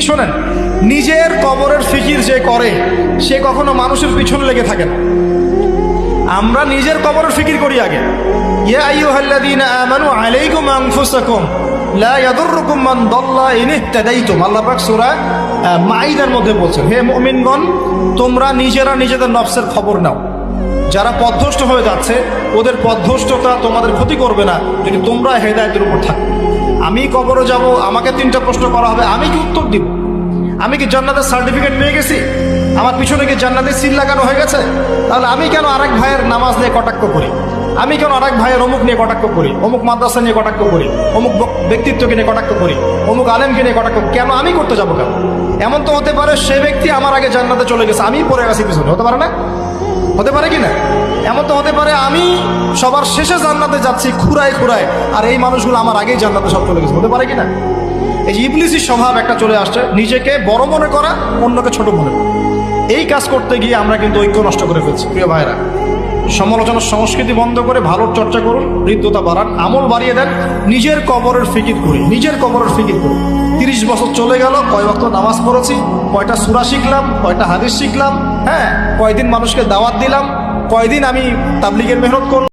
শোনেন, নিজের কবরের ফিকির যে করে সে কখনো মানুষের পিছনে লেগে থাকে না। আমরা নিজের কবরের ফিকির করি আগে। ইয়া আইয়ুহাল্লাযীনা আমানু আলাইকুম আনফুসাকুম লা ইয়াদুররুকুম মান দাল্লা ইন ইহতাদাইতুম। আল্লাহ পাক সূরা মাইদার মধ্যে বলছেন, হে মুমিনগণ, তোমরা নিজেরা নিজেদের নফসের খবর নাও। যারা পথভ্রষ্ট হয়ে যাচ্ছে ওদের পথভ্রষ্টতা তোমাদের ক্ষতি করবে না যদি তোমরা হেদায়েতের উপর থাকো। আমি কবরে যাব, আমাকে 3টা প্রশ্ন করা হবে, আমি কি উত্তর দিব? আমি কি জান্নাতের সার্টিফিকেট পেয়ে গেছি? আমার পিছনে কি জান্নাতের সিল লাগানো হয়ে গেছে? তাহলে আমি কেন আরেক ভাইয়ের নামাজ নিয়ে কটাক্ষ করি? আমি কেন আরেক ভাইয়ের অমুক নিয়ে কটাক্ষ করি, অমুক মাদ্রাসা নিয়ে কটাক্ষ করি, অমুক ব্যক্তিত্বকে নিয়ে কটাক্ষ করি, অমুক আলেমকে নিয়ে কটাক্ষ? কেন আমি করতে যাবো কেন? এমন তো হতে পারে সে ব্যক্তি আমার আগে জান্নাতে চলে গেছে, আমি পড়ে গেছি পিছনে, হতে পারে না? হতে পারে কি না? এমন তো হতে পারে আমি সবার শেষে জান্নাতে যাচ্ছি খুঁড়ায় খুঁড়ায়, আর এই মানুষগুলো আমার আগেই জান্নাতে সব চলে গেছে, হতে পারে কি না? এই যে ইবলিসির স্বভাব একটা চলে আসছে, নিজেকে বড় মনে করা, অন্যকে ছোট মনে করা। এই কাজ করতে গিয়ে আমরা কিন্তু ঐক্য নষ্ট করে ফেলছি। প্রিয় ভাইরা, সমালোচনার সংস্কৃতি বন্ধ করে ভালোর চর্চা করুন, হৃদ্যতা বাড়ান, আমল বাড়িয়ে দেন, নিজের কবরের ফিকির করি, নিজের কবরের ফিকির করি। 30 বছর চলে গেল, কয় ওয়াক্ত নামাজ পড়েছি, কয়টা সূরা শিখলাম, কয়টা হাদিস শিখলাম, হ্যাঁ, কয়দিন মানুষকে দাওয়াত দিলাম, কয়দিন আমি তাবলীগের মেহনত করলাম।